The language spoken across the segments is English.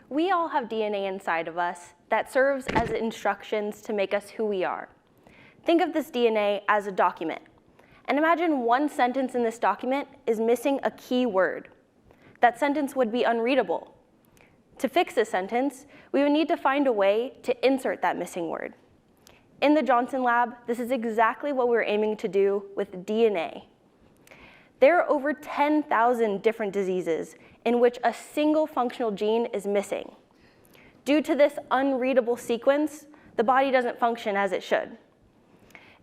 We all have DNA inside of us that serves as instructions to make us who we are. Think of this DNA as a document. And imagine one sentence in this document is missing a key word. That sentence would be unreadable. To fix this sentence, we would need to find a way to insert that missing word. In the Johnson lab, this is exactly what we're aiming to do with DNA. There are over 10,000 different diseases in which a single functional gene is missing. Due to this unreadable sequence, the body doesn't function as it should.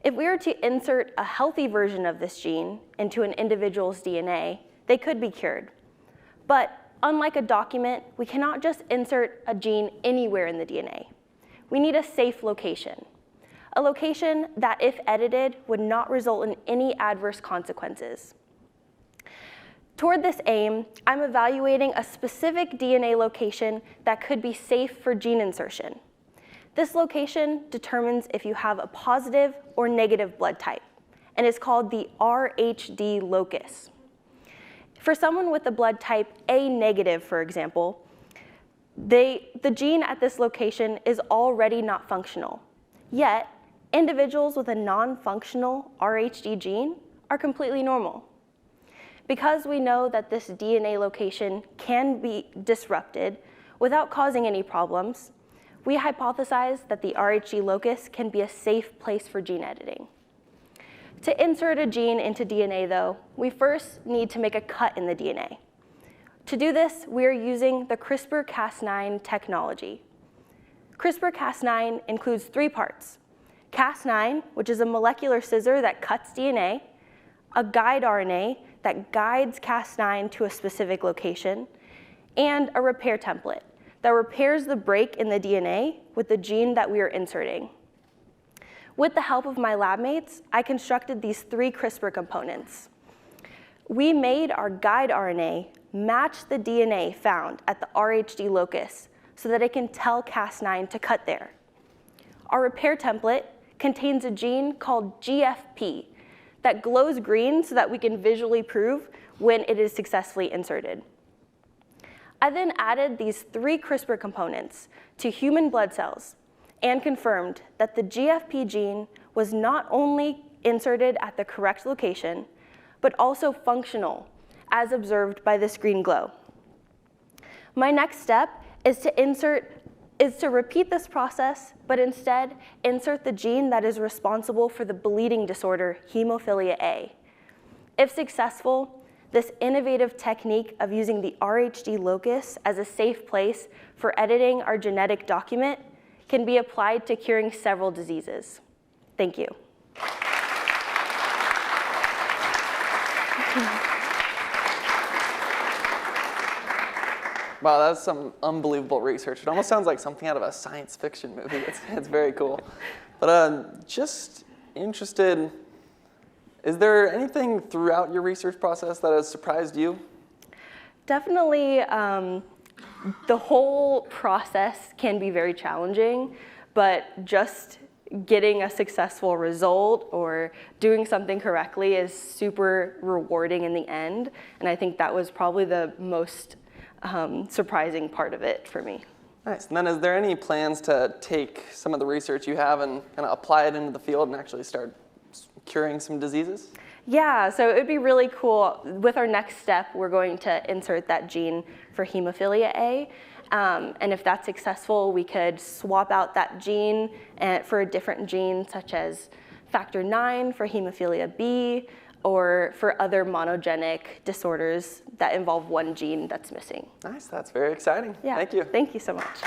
If we were to insert a healthy version of this gene into an individual's DNA, they could be cured. But unlike a document, we cannot just insert a gene anywhere in the DNA. We need a safe location. A location that, if edited, would not result in any adverse consequences. Toward this aim, I'm evaluating a specific DNA location that could be safe for gene insertion. This location determines if you have a positive or negative blood type, and is called the RHD locus. For someone with a blood type A negative, for example, the gene at this location is already not functional. Yet, individuals with a non-functional RHD gene are completely normal. Because we know that this DNA location can be disrupted without causing any problems, we hypothesize that the RHD locus can be a safe place for gene editing. To insert a gene into DNA, though, we first need to make a cut in the DNA. To do this, we are using the CRISPR-Cas9 technology. CRISPR-Cas9 includes 3 parts: Cas9, which is a molecular scissor that cuts DNA, a guide RNA that guides Cas9 to a specific location, and a repair template that repairs the break in the DNA with the gene that we are inserting. With the help of my lab mates, I constructed these 3 CRISPR components. We made our guide RNA match the DNA found at the RHD locus so that it can tell Cas9 to cut there. Our repair template contains a gene called GFP that glows green so that we can visually prove when it is successfully inserted. I then added these 3 CRISPR components to human blood cells and confirmed that the GFP gene was not only inserted at the correct location, but also functional, as observed by this green glow. My next step is to repeat this process, but instead insert the gene that is responsible for the bleeding disorder hemophilia A. If successful, this innovative technique of using the RHD locus as a safe place for editing our genetic document can be applied to curing several diseases. Thank you. Wow, that's some unbelievable research. It almost sounds like something out of a science fiction movie. It's very cool. But just interested, is there anything throughout your research process that has surprised you? Definitely, the whole process can be very challenging, but just getting a successful result or doing something correctly is super rewarding in the end. And I think that was probably the most surprising part of it for me. Nice. And then is there any plans to take some of the research you have and kind of apply it into the field and actually start curing some diseases? Yeah, so it would be really cool. With our next step, we're going to insert that gene for hemophilia A. And if that's successful, we could swap out that gene for a different gene, such as factor 9 for hemophilia B, or for other monogenic disorders that involve one gene that's missing. Nice, that's very exciting. Yeah. Thank you. Thank you so much.